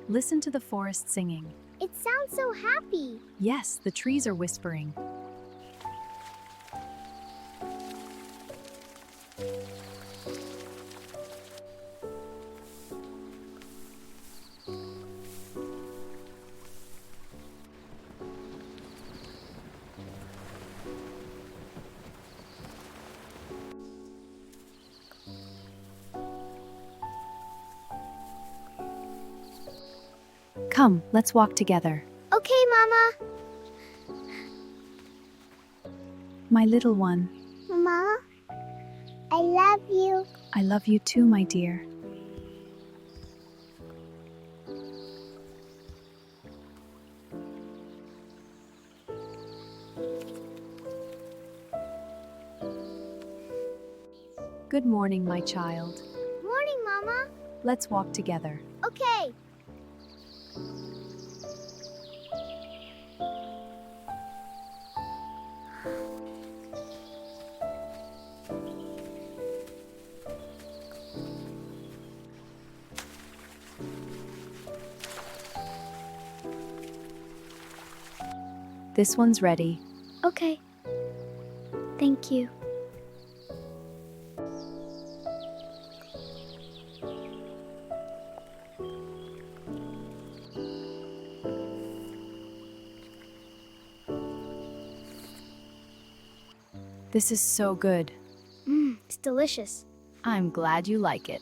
Listen to the forest singing. It sounds so happy. Yes, the trees are whispering. Come, let's walk together. Okay, Mama. My little one, Mama, I love you. I love you too, my dear. Good morning, my child. Morning, Mama. Let's walk together. Okay. This one's ready. Okay. Thank you. This is so good. It's delicious. I'm glad you like it.